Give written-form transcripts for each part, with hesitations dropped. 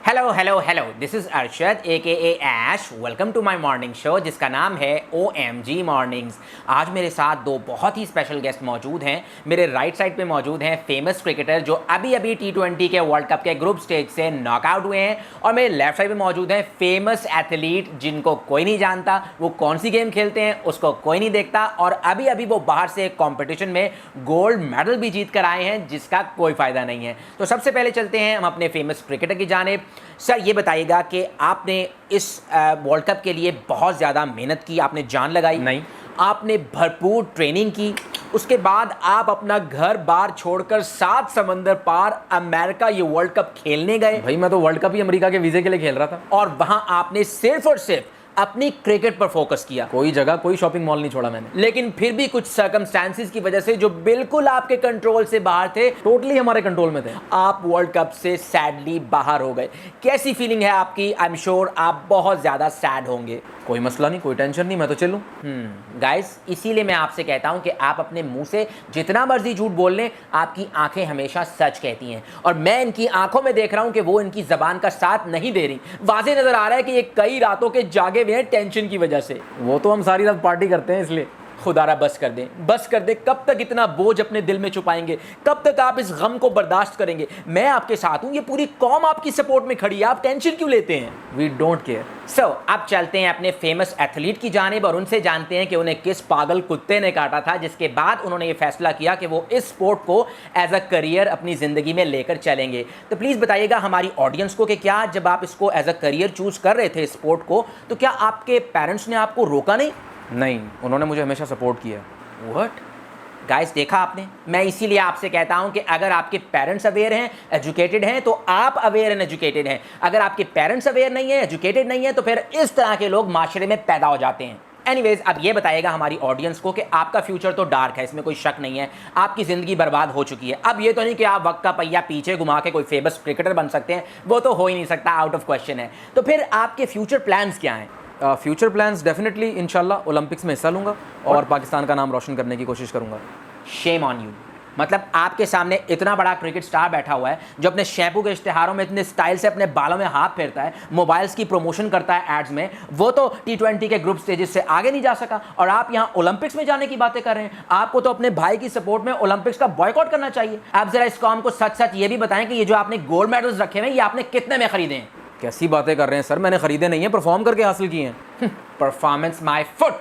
Hello hello hello, this is Arshad AKA Ash. Welcome to my morning show जिसका नाम है OMG mornings. आज मेरे साथ दो बहुत ही स्पेशल गेस्ट मौजूद हैं। मेरे राइट साइड पे मौजूद हैं फेमस क्रिकेटर जो अभी अभी T20 के वर्ल्ड कप के ग्रुप स्टेज से नॉकआउट हुए हैं, और मेरे लेफ्ट साइड पे मौजूद हैं फेमस एथलीट जिनको कोई नहीं जानता, वो कौन सी गेम खेलते हैं उसको कोई नहीं देखता, और अभी अभी वो बाहर से एक कॉम्पिटिशन में गोल्ड मेडल भी जीत कर आए हैं जिसका कोई फ़ायदा नहीं है। तो सबसे पहले चलते हैं हम अपने फेमस क्रिकेटर की जानिब। सर, ये बताइएगा कि आपने इस वर्ल्ड कप के लिए बहुत ज़्यादा मेहनत की, आपने जान लगाई? नहीं। आपने भरपूर ट्रेनिंग की, उसके बाद आप अपना घर बार छोड़कर 7 समंदर पार अमेरिका ये वर्ल्ड कप खेलने गए। भाई मैं तो वर्ल्ड कप ही अमेरिका के वीज़े के लिए खेल रहा था। और वहाँ आपने सिर्फ और सिर्फ अपनी क्रिकेट पर फोकस किया। कोई जगह कोई शॉपिंग मॉल नहीं छोड़ा मैंने। लेकिन फिर भी कुछ सर्कमस्टेंसेस की वजह से जो बिल्कुल आपके कंट्रोल से बाहर थे, टोटली हमारे कंट्रोल में थे, आप वर्ल्ड कप से सैडली बाहर हो गए। कैसी फीलिंग है आपकी? आई एम श्योर आप बहुत ज़्यादा सैड होंगे। कोई मसला नहीं, कोई टेंशन नहीं, मैं तो चलूँ। गाइस, इसीलिए मैं आपसे कहता हूं कि आप अपने मुंह से जितना मर्जी झूठ बोल लें, आपकी आंखें हमेशा सच कहती हैं, और मैं इनकी आंखों में देख रहा हूं कि वो इनकी जबान का साथ नहीं दे रही। वाज़ेह नजर आ रहा है कि ये कई रातों के जागे हुए हैं टेंशन की वजह से। वो तो हम सारी रात पार्टी करते हैं इसलिए। खुदारा बस कर दें, बस कर दें। कब तक इतना बोझ अपने दिल में छुपाएंगे? कब तक आप इस गम को बर्दाश्त करेंगे? मैं आपके साथ हूं, ये पूरी कौम आपकी सपोर्ट में खड़ी है, आप टेंशन क्यों लेते हैं? We don't care. सो अब चलते हैं अपने फेमस एथलीट की जानिब और उनसे जानते हैं कि उन्हें किस पागल कुत्ते ने काटा था जिसके बाद उन्होंने ये फैसला किया कि वो इस स्पोर्ट को एज अ करियर अपनी ज़िंदगी में लेकर चलेंगे। तो प्लीज़ बताइएगा हमारी ऑडियंस को कि क्या जब आप इसको एज अ करियर चूज़ कर रहे थे इस स्पोर्ट को, तो क्या आपके पेरेंट्स ने आपको रोका नहीं? नहीं, उन्होंने मुझे हमेशा सपोर्ट किया। व्हाट? गाइस, देखा आपने, मैं इसीलिए आपसे कहता हूं कि अगर आपके पेरेंट्स अवेयर हैं, एजुकेटेड हैं, तो आप अवेयर एंड एजुकेटेड हैं। अगर आपके पेरेंट्स अवेयर नहीं है, एजुकेटेड नहीं है, तो फिर इस तरह के लोग माशरे में पैदा हो जाते हैं। एनीवेज, अब ये बताइएगा हमारी ऑडियंस को कि आपका फ्यूचर तो डार्क है, इसमें कोई शक नहीं है। आपकी ज़िंदगी बर्बाद हो चुकी है। अब ये तो नहीं कि आप वक्त का पहिया पीछे घुमा के कोई फेमस क्रिकेटर बन सकते हैं, वो तो हो ही नहीं सकता, आउट ऑफ क्वेश्चन है। तो फिर आपके फ्यूचर प्लान्स क्या हैं? फ्यूचर प्लान्स डेफिनेटली इंशाल्लाह ओलंपिक्स में हिस्सा लूँगा और पाकिस्तान का नाम रोशन करने की कोशिश करूँगा। Shame on you. मतलब आपके सामने इतना बड़ा क्रिकेट स्टार बैठा हुआ है जो अपने शैम्पू के इश्तिहारों में इतने स्टाइल से अपने बालों में हाथ फेरता है, मोबाइल्स की प्रमोशन करता है एड्स में, वो तो T20 के ग्रुप स्टेजेस से आगे नहीं जा सका, और आप यहाँ ओलंपिक्स में जाने की बातें कर रहे हैं। आपको तो अपने भाई की सपोर्ट में ओलंपिक्स का बॉयकॉट करना चाहिए। आप जरा इस कॉम को सच सच ये भी बताएं कि ये जो आपने गोल्ड मेडल्स रखे हुए हैं, ये आपने कितने में खरीदे हैं? कैसी बातें कर रहे हैं सर, मैंने खरीदे नहीं है, परफॉर्म करके हासिल किए हैं। Performance my foot.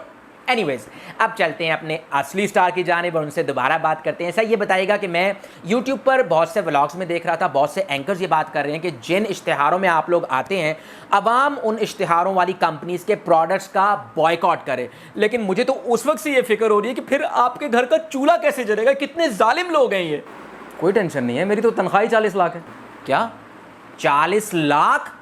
एनीवेज, अब चलते हैं अपने असली स्टार की जानिब और उनसे दोबारा बात करते हैं। सर, ये बताइएगा कि मैं यूट्यूब पर बहुत से व्लॉग्स में देख रहा था, बहुत से एंकर्स ये बात कर रहे हैं कि जिन इश्तिहारों में आप लोग आते हैं, अवाम उन इश्तिहारों वाली कंपनीज़ के प्रोडक्ट्स का बॉयकॉट करे। लेकिन मुझे तो उस वक्त से ये फिक्र हो रही है कि फिर आपके घर का चूल्हा कैसे जलेगा? कितने जालिम लोग हैं ये। कोई टेंशन नहीं है, मेरी तो तनख्वाह ही 40 लाख है। क्या 40 लाख?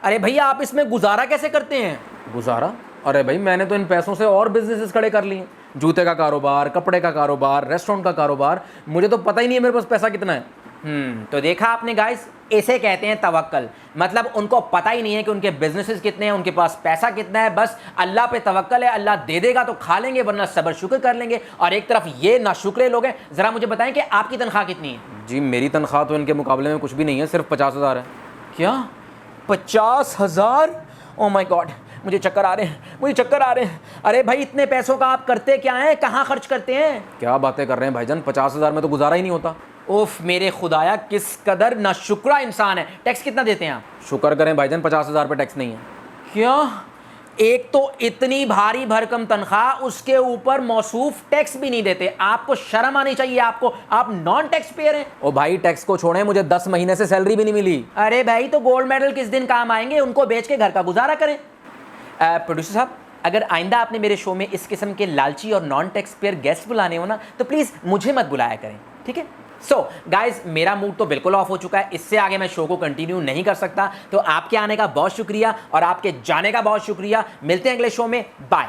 अरे भैया, आप इसमें गुजारा कैसे करते हैं? गुजारा? अरे भाई, मैंने तो इन पैसों से और बिजनेसेस खड़े कर लिए, जूते का कारोबार, कपड़े का कारोबार, रेस्टोरेंट का कारोबार। मुझे तो पता ही नहीं है मेरे पास पैसा कितना है। तो देखा आपने गाइस, इसे कहते हैं तवक्कल। मतलब उनको पता ही नहीं है कि उनके बिजनेसेस कितने हैं, उनके पास पैसा कितना है, बस अल्लाह पे तवक्कल है, अल्लाह दे देगा तो खा लेंगे, वरना सब्र शुक्र कर लेंगे। और एक तरफ ये नाशुक्रे लोग हैं। ज़रा मुझे बताएं कि आपकी तनख्वाह कितनी है? जी, मेरी तनख्वाह तो इनके मुकाबले में कुछ भी नहीं है, सिर्फ 50,000 है। क्या 50,000? ओ माय गॉड, मुझे चक्कर आ रहे हैं, मुझे चक्कर आ रहे हैं। अरे भाई, इतने पैसों का आप करते क्या हैं? कहाँ खर्च करते हैं? क्या बातें कर रहे हैं भाईजान, 50,000 में तो गुजारा ही नहीं होता। उफ, मेरे खुदाया, किस कदर नाशुक्रा इंसान है। टैक्स कितना देते हैं आप? शुक्र करें भाईजान, 50,000 पे टैक्स नहीं है। क्या? एक तो इतनी भारी भरकम तनख्वाह, उसके ऊपर मौसूफ टैक्स भी नहीं देते। आपको शर्म आनी चाहिए। आपको, आप नॉन टैक्स पेयर हैं। ओ भाई, टैक्स को छोड़ें, मुझे 10 महीने से सैलरी भी नहीं मिली। अरे भाई, तो गोल्ड मेडल किस दिन काम आएंगे? उनको बेच के घर का गुजारा करें। प्रोड्यूसर साहब, अगर आइंदा आपने मेरे शो में इस किस्म के लालची और नॉन टैक्स पेयर गेस्ट बुलाने हो ना, तो प्लीज़ मुझे मत बुलाया करें, ठीक है? सो गाइज, मेरा मूड तो बिल्कुल ऑफ हो चुका है, इससे आगे मैं शो को कंटिन्यू नहीं कर सकता। तो आपके आने का बहुत शुक्रिया और आपके जाने का बहुत शुक्रिया। मिलते हैं अगले शो में। बाय।